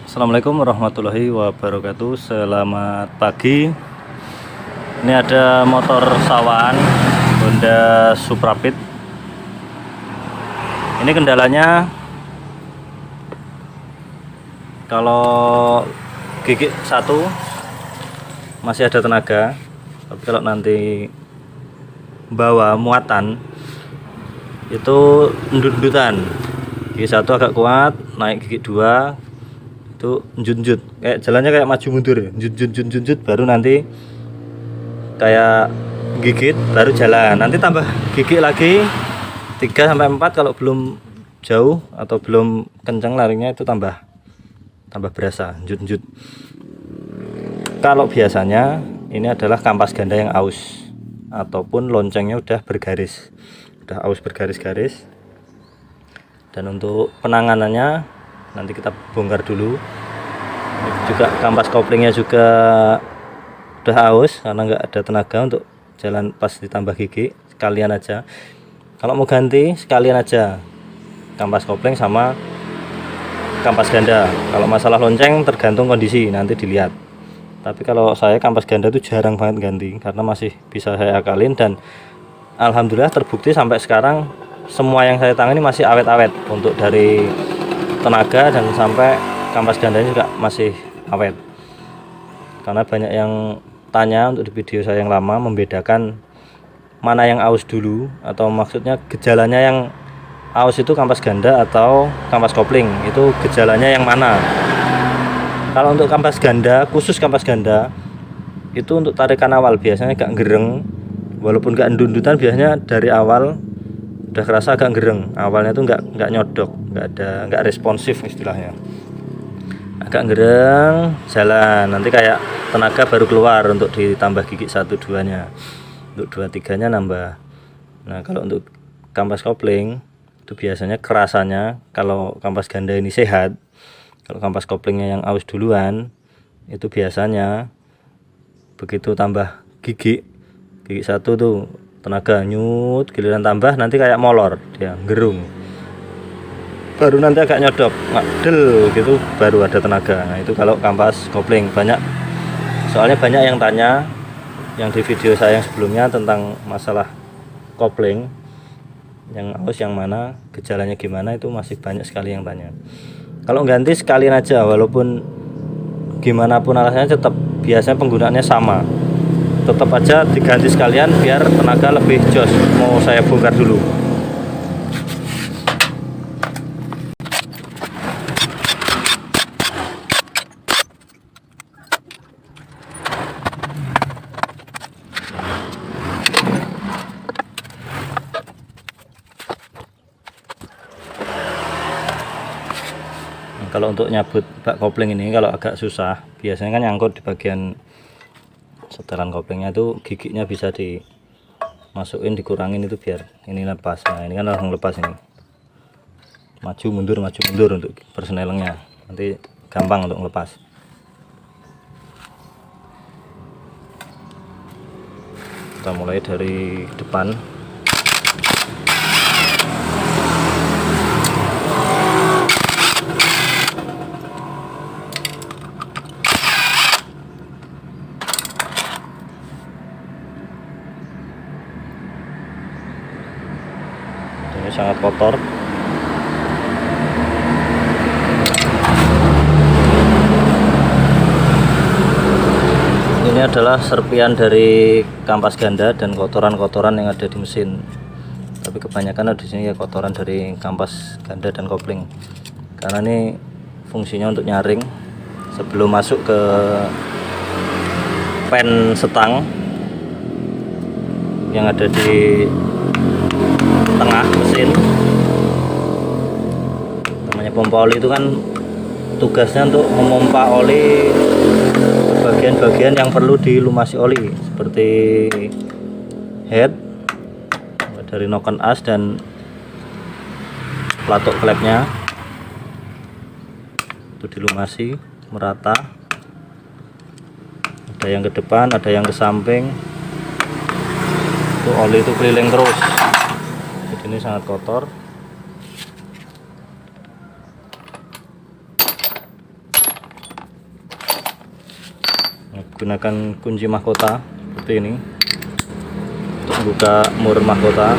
Assalamualaikum warahmatullahi wabarakatuh. Selamat pagi. Ini ada motor sawan Honda Suprapit. Ini kendalanya kalau gigi satu masih ada tenaga, tapi kalau nanti bawa muatan itu endut-endutan. Gigi satu agak kuat, naik gigi dua itu njut-njut, kayak jalannya kayak maju mundur, njut baru nanti kayak gigit baru jalan. Nanti tambah gigi lagi 3-4 kalau belum jauh atau belum kencang larinya itu tambah berasa njut-njut. Kalau biasanya ini adalah kampas ganda yang aus ataupun loncengnya udah bergaris, udah aus bergaris-garis. Dan untuk penanganannya nanti kita bongkar dulu. Ini juga kampas koplingnya juga udah aus karena nggak ada tenaga untuk jalan pas ditambah gigi. Sekalian aja kalau mau ganti, sekalian aja kampas kopling sama kampas ganda. Kalau masalah lonceng tergantung kondisi, nanti dilihat. Tapi kalau saya kampas ganda itu jarang banget ganti karena masih bisa saya akalin, dan alhamdulillah terbukti sampai sekarang semua yang saya tangani masih awet-awet untuk dari tenaga, dan sampai kampas gandanya juga masih awet. Karena banyak yang tanya untuk di video saya yang lama membedakan mana yang aus dulu, atau maksudnya gejalanya yang aus itu kampas ganda atau kampas kopling, itu gejalanya yang mana. Kalau untuk kampas ganda, khusus kampas ganda itu untuk tarikan awal biasanya agak gereng, walaupun gak endut-endutan, biasanya dari awal udah kerasa agak gereng. Awalnya tuh nggak nyodok, nggak responsif istilahnya, agak gereng jalan. Nanti kayak tenaga baru keluar untuk ditambah gigi 1-2-nya, untuk 2-3-nya nambah. Nah kalau untuk kampas kopling itu biasanya kerasanya kalau kampas ganda ini sehat. Kalau kampas koplingnya yang aus duluan itu biasanya begitu tambah gigi 1 tuh tenaga nyut, giliran tambah nanti kayak molor, dia gerung, baru nanti agak nyodok ngedel gitu, baru ada tenaga. Nah itu kalau kampas kopling. Soalnya banyak yang tanya yang di video saya yang sebelumnya tentang masalah kopling yang aus yang mana, gejalanya gimana, itu masih banyak sekali yang tanya. Kalau ganti sekalian aja, walaupun gimana pun alasannya tetap biasanya penggunaannya sama, tetap aja diganti sekalian biar tenaga lebih jos. Mau saya bongkar dulu. Kalau untuk nyabut bak kopling ini kalau agak susah, biasanya kan nyangkut di bagian setelan koplingnya, itu giginya bisa dimasukin, dikurangin itu biar ini lepas. Nah ini kan langsung lepas, ini maju mundur untuk persnelengnya, nanti gampang untuk lepas. Kita mulai dari depan. Ini sangat kotor. Ini adalah serpian dari kampas ganda dan kotoran-kotoran yang ada di mesin. Tapi kebanyakan ada di sini ya kotoran dari kampas ganda dan kopling. Karena ini fungsinya untuk nyaring sebelum masuk ke pen setang yang ada di tengah mesin. Namanya pompa oli itu kan tugasnya untuk memompa oli bagian-bagian yang perlu dilumasi oli, seperti head dari noken as dan pelatuk klepnya, itu dilumasi merata. Ada yang ke depan, ada yang ke samping, itu oli itu keliling terus. Jadi ini sangat kotor. gunakan kunci mahkota seperti ini untuk membuka mur mahkota.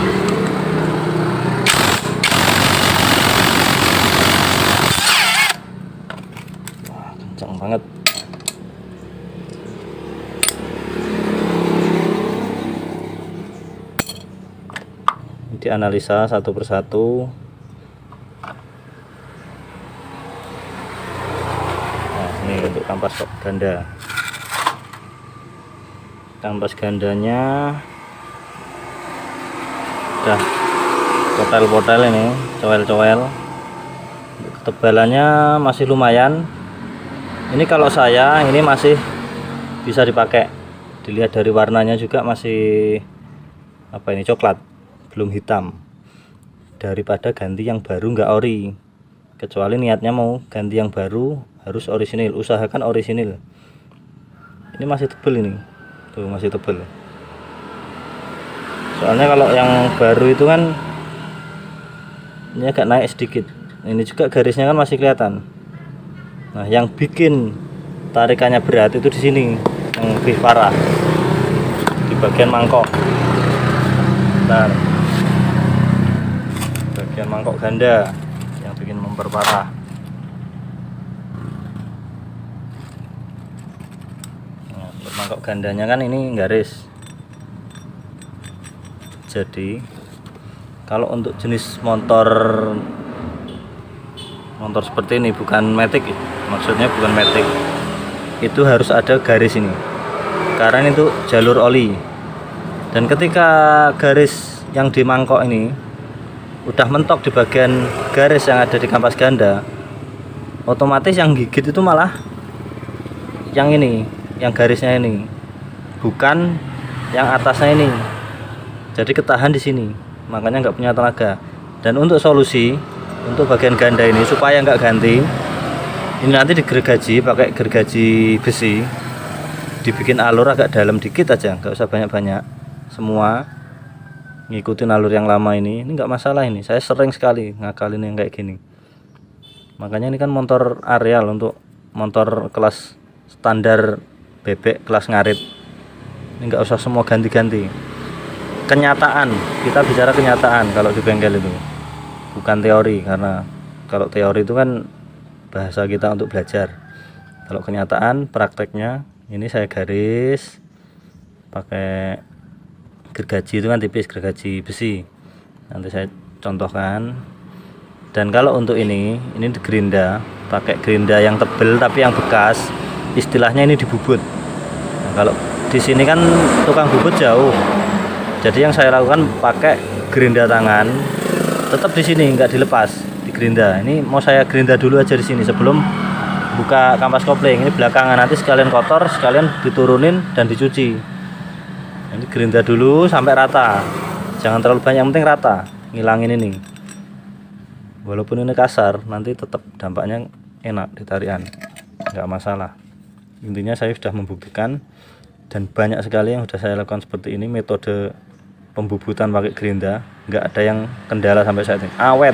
Wah, kencang banget. Dianalisa satu persatu. Nah, ini untuk kampas ganda. Kampas gandanya udah potel-potel ini, cowel-cowel. Ketebalannya masih lumayan. Ini kalau saya ini masih bisa dipakai. Dilihat dari warnanya juga masih apa ini, coklat, belum hitam. Daripada ganti yang baru nggak ori, kecuali niatnya mau ganti yang baru harus orisinil, usahakan orisinil. Ini masih tebel ini, tuh masih tebel. Soalnya kalau yang baru itu kan ini agak naik sedikit. Ini juga garisnya kan masih kelihatan. Nah, yang bikin tarikannya berat itu di sini, yang lebih parah di bagian mangkok. Bentar. Bagian mangkok ganda yang bikin memperparah. Nah, untuk mangkok gandanya kan ini garis. Jadi kalau untuk jenis motor seperti ini, bukan matic, maksudnya bukan matic, itu harus ada garis ini karena itu jalur oli. Dan ketika garis yang di mangkok ini udah mentok di bagian garis yang ada di kampas ganda, otomatis yang gigit itu malah yang ini, yang garisnya ini, bukan yang atasnya ini. Jadi ketahan di sini, makanya nggak punya tenaga. Dan untuk solusi untuk bagian ganda ini supaya nggak ganti, ini nanti digergaji pakai gergaji besi, dibikin alur agak dalam dikit aja, nggak usah banyak-banyak. Semua ngikutin alur yang lama ini nggak masalah. Ini saya sering sekali ngakalin yang kayak gini. Makanya ini kan motor areal, untuk motor kelas standar bebek kelas ngarit. Ini nggak usah semua ganti-ganti. Kenyataan, kita bicara kenyataan kalau di bengkel itu, bukan teori. Karena kalau teori itu kan bahasa kita untuk belajar. Kalau kenyataan, prakteknya ini saya garis pakai gergaji, itu kan tipis, gergaji besi. Nanti saya contohkan. Dan kalau untuk ini gerinda, pakai gerinda yang tebel tapi yang bekas, istilahnya ini dibubut. Nah, kalau di sini kan tukang bubut jauh, jadi yang saya lakukan pakai gerinda tangan, tetap di sini nggak dilepas di gerinda. Ini mau saya gerinda dulu aja di sini sebelum buka kampas kopling. Ini belakangan, nanti sekalian kotor, sekalian diturunin dan dicuci. Ini gerinda dulu sampai rata, jangan terlalu banyak, yang penting rata, ngilangin ini. Walaupun ini kasar, nanti tetap dampaknya enak di tarian, nggak masalah. Intinya saya sudah membuktikan, dan banyak sekali yang sudah saya lakukan seperti ini, metode pembubutan pakai gerinda, nggak ada yang kendala sampai saat ini, awet.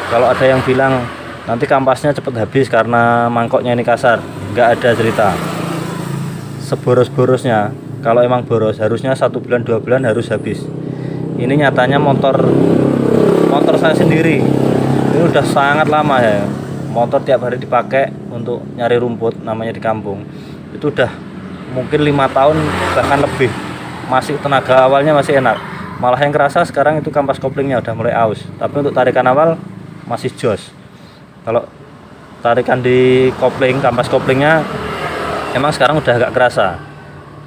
Kalau ada yang bilang nanti kampasnya cepat habis karena mangkoknya ini kasar, nggak ada cerita. Seboros-borosnya, kalau emang boros, harusnya 1 bulan 2 bulan harus habis. Ini nyatanya motor saya sendiri ini udah sangat lama ya, motor tiap hari dipakai untuk nyari rumput namanya di kampung. Itu udah mungkin 5 tahun bahkan lebih, masih tenaga awalnya masih enak. Malah yang kerasa sekarang itu kampas koplingnya udah mulai aus, tapi untuk tarikan awal masih jos. Kalau tarikan di kopling, kampas koplingnya emang sekarang udah agak kerasa,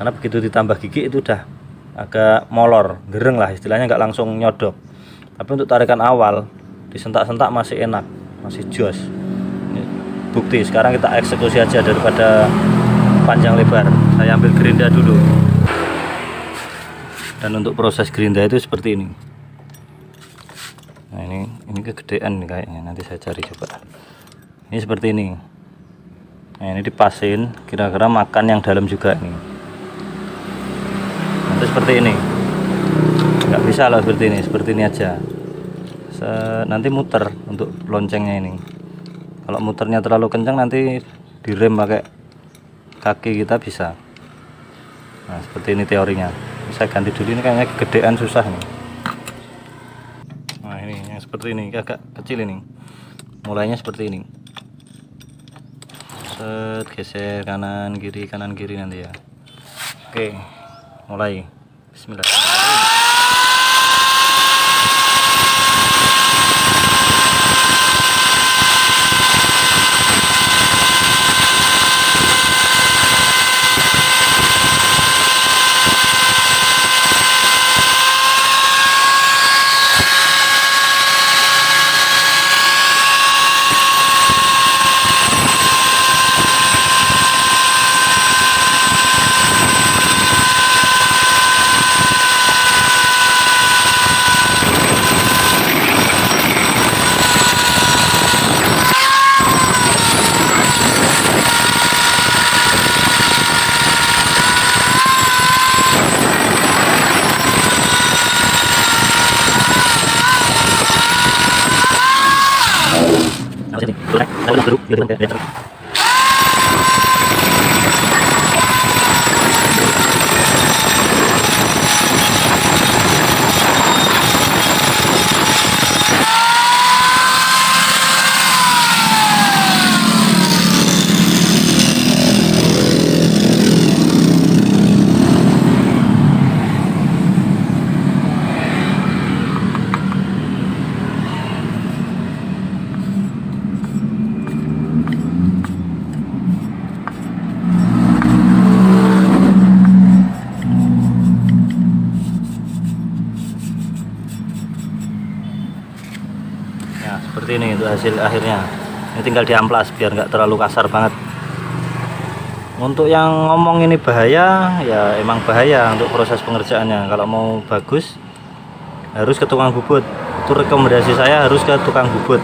karena begitu ditambah gigi itu udah agak molor, gereng lah istilahnya, nggak langsung nyodok. Tapi untuk tarikan awal disentak-sentak masih enak, masih jos. Ini bukti, sekarang kita eksekusi aja daripada panjang lebar. Saya ambil gerinda dulu. Dan untuk proses gerinda itu seperti ini. Nah, ini kegedean nih kayaknya, nanti saya cari coba. Ini seperti ini. Nah, ini dipasin, kira-kira makan yang dalam juga nih. Nanti seperti ini. Nggak bisa loh seperti ini aja. Nanti muter untuk loncengnya ini. Kalau muternya terlalu kencang nanti direm pakai kaki kita bisa. Nah seperti ini teorinya. Saya ganti dulu, ini kayaknya kegedean susah nih. Nah ini yang seperti ini agak kecil ini, mulainya seperti ini. Set, geser kanan kiri nanti ya. Oke, mulai. Bismillah. Seperti ini untuk hasil akhirnya. Ini tinggal diamplas biar nggak terlalu kasar banget. Untuk yang ngomong ini bahaya, ya emang bahaya untuk proses pengerjaannya. Kalau mau bagus harus ke tukang bubut. Itu rekomendasi saya, harus ke tukang bubut.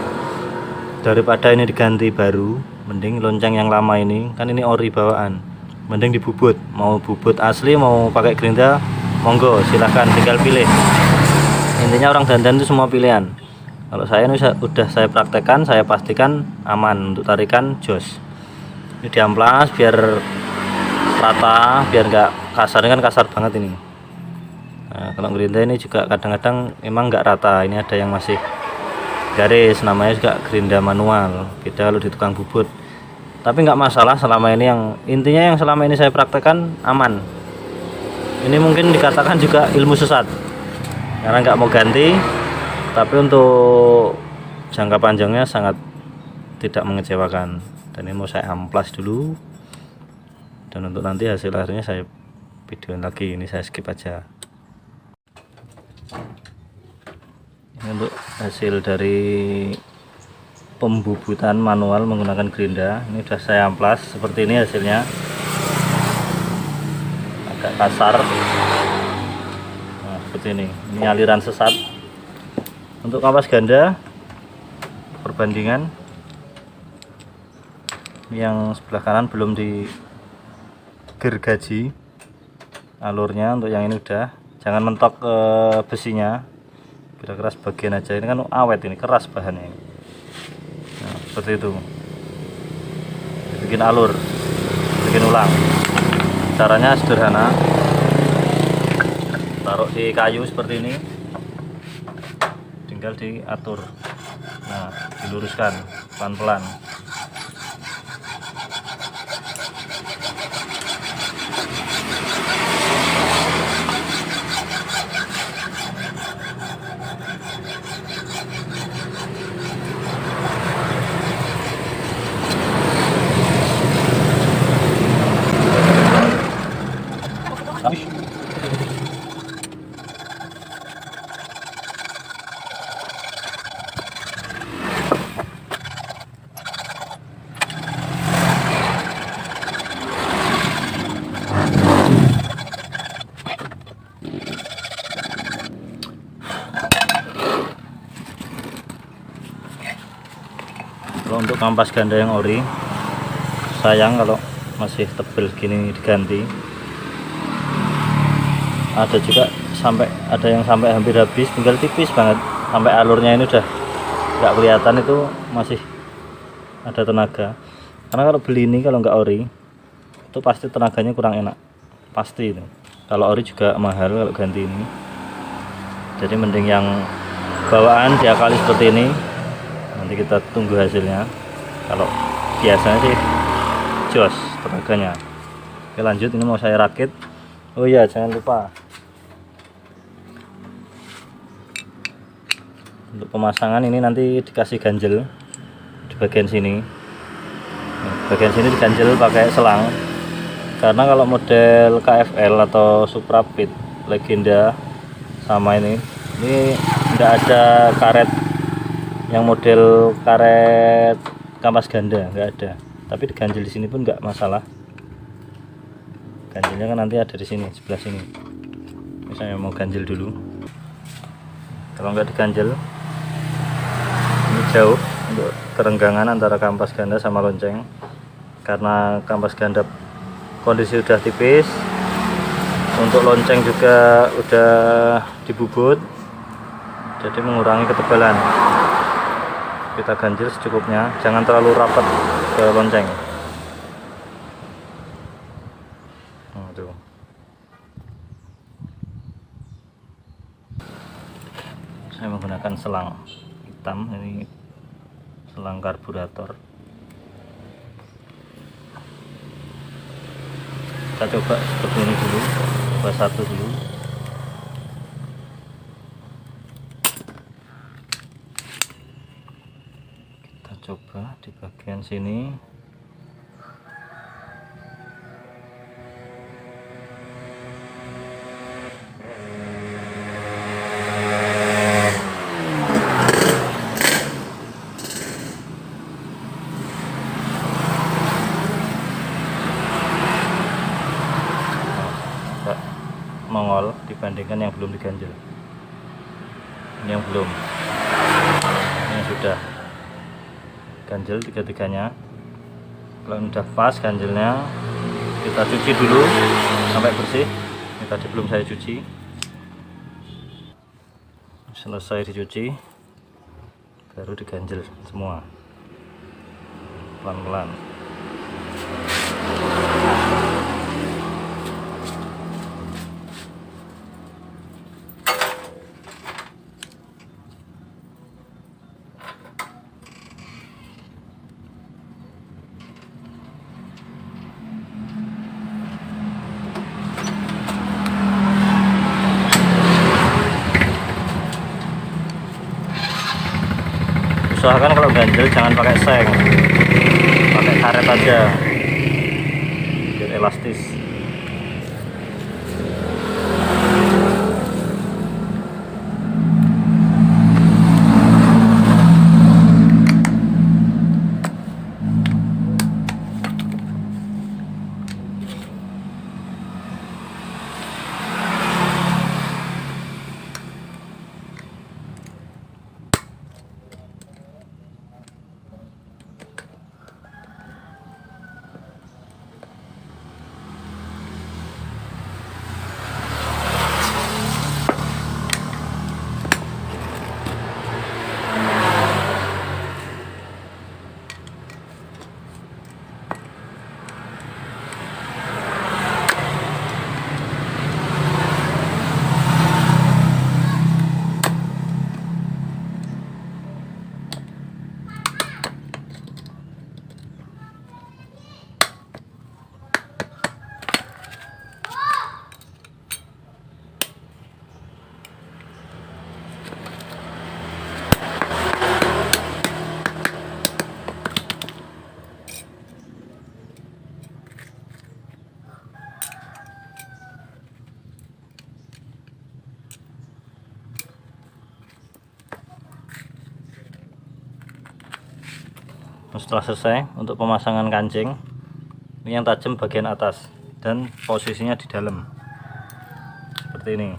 Daripada ini diganti baru, mending lonceng yang lama ini, kan ini ori bawaan, mending dibubut. Mau bubut asli, mau pakai gerinda, monggo silahkan, tinggal pilih. Intinya orang dandan itu semua pilihan. Kalau saya ini udah saya praktekkan, saya pastikan aman untuk tarikan jos. Ini diamplas biar rata, biar nggak kasar. Ini kan kasar banget ini. Nah, kalau gerinda ini juga kadang-kadang emang nggak rata. Ini ada yang masih garis, namanya juga gerinda manual. Beda kalau di tukang bubut. Tapi nggak masalah selama ini, yang intinya yang selama ini saya praktekkan aman. Ini mungkin dikatakan juga ilmu sesat, karena nggak mau ganti. Tapi untuk jangka panjangnya sangat tidak mengecewakan. Dan ini mau saya amplas dulu, dan untuk nanti hasil akhirnya saya videoin lagi. Ini saya skip aja. Ini untuk hasil dari pembubutan manual menggunakan gerinda. Ini sudah saya amplas seperti ini hasilnya, agak kasar. Nah, seperti ini aliran sesat. Untuk kampas ganda perbandingan, yang sebelah kanan belum digergaji alurnya. Untuk yang ini udah, jangan mentok ke besinya, kira-kira sebagian aja. Ini kan awet, ini keras bahannya. Nah, seperti itu, bikin alur, bikin ulang. Caranya sederhana, taruh di kayu seperti ini, tinggal diatur. Nah, diluruskan pelan-pelan. Kalau untuk kampas ganda yang ori, sayang kalau masih tebel gini diganti. Ada juga ada yang sampai hampir habis, tinggal tipis banget, sampai alurnya ini udah nggak kelihatan, itu masih ada tenaga. Karena kalau beli ini, kalau nggak ori, itu pasti tenaganya kurang enak, pasti itu. Kalau ori juga mahal kalau ganti ini. Jadi mending yang bawaan diakali seperti ini. Nanti kita tunggu hasilnya. Kalau biasanya sih jos tenaganya. Oke, lanjut, ini mau saya rakit. Oh iya, jangan lupa untuk pemasangan ini nanti dikasih ganjel di bagian sini. Bagian sini diganjel pakai selang, karena kalau model KFL atau Supra Pit Legenda sama ini tidak ada karet yang model karet kampas ganda, nggak ada. Tapi diganjel di sini pun nggak masalah. Ganjelnya kan nanti ada di sini, sebelah sini. Misalnya mau ganjel dulu, kalau nggak diganjel ini jauh untuk kerenggangan antara kampas ganda sama lonceng. Karena kampas ganda kondisi udah tipis, untuk lonceng juga udah dibubut, jadi mengurangi ketebalan. Kita ganjil secukupnya, jangan terlalu rapat ke lonceng. Tuh. Saya menggunakan selang hitam, ini selang karburator. Kita coba seperti ini dulu, coba satu dulu. Kita coba di bagian sini. Mongol dibandingkan yang belum diganjel. Ini yang belum, ini yang sudah ganjel tiga-tiganya. Kalau udah pas ganjelnya, kita cuci dulu sampai bersih. Ini tadi belum saya cuci. Selesai dicuci, baru diganjel semua pelan-pelan. Usahakan kalau ganjel jangan pakai seng, pakai karet aja biar elastis. Setelah selesai untuk pemasangan kancing, ini yang tajam bagian atas dan posisinya di dalam seperti ini.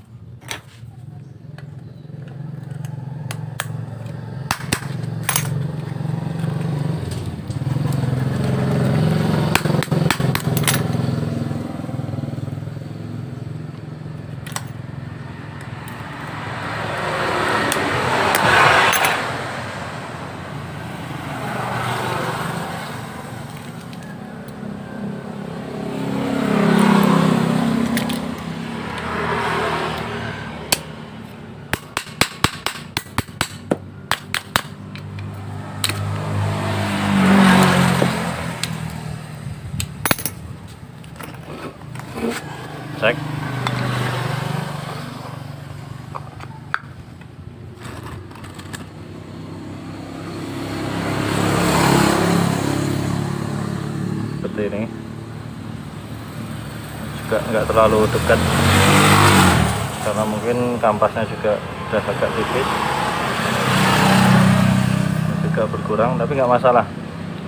cek. Seperti ini, juga nggak terlalu dekat karena mungkin kampasnya juga sudah agak tipis, juga berkurang, tapi nggak masalah.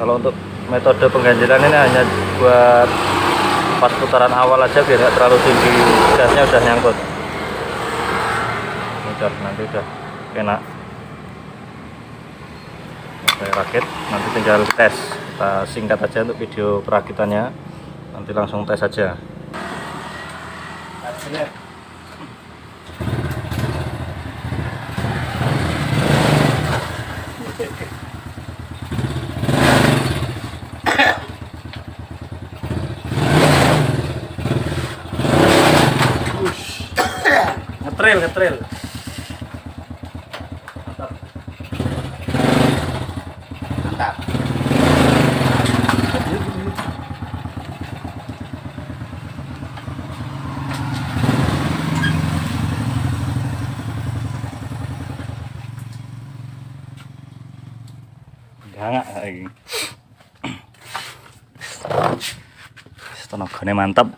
Kalau untuk metode pengganjilan ini hanya buat pas putaran awal aja biar nggak terlalu tinggi, gasnya udah nyangkut. Nanti udah enak. Saya rakit, nanti tinggal tes. Kita singkat aja untuk video perakitannya, nanti langsung tes aja. Ngetril. Mantap. Hangat lagi. Tenaganya mantap.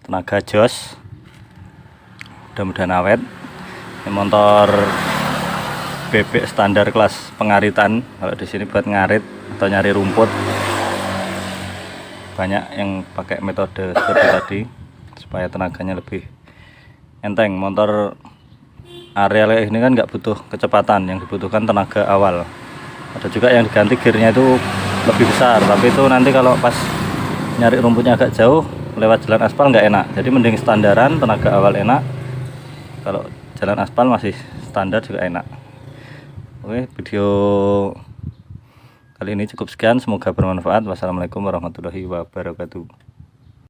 Tenaga jos. Mudah-mudahan awet. Ini motor bebek standar kelas pengaritan. Kalau di sini buat ngarit atau nyari rumput, banyak yang pakai metode seperti tadi supaya tenaganya lebih enteng. Motor areal ini kan nggak butuh kecepatan, yang dibutuhkan tenaga awal. Ada juga yang diganti gearnya itu lebih besar, tapi itu nanti kalau pas nyari rumputnya agak jauh lewat jalan aspal nggak enak. Jadi mending standaran, tenaga awal enak. Kalau jalan aspal masih standar juga enak. Oke, video kali ini cukup sekian, semoga bermanfaat. Wassalamualaikum warahmatullahi wabarakatuh.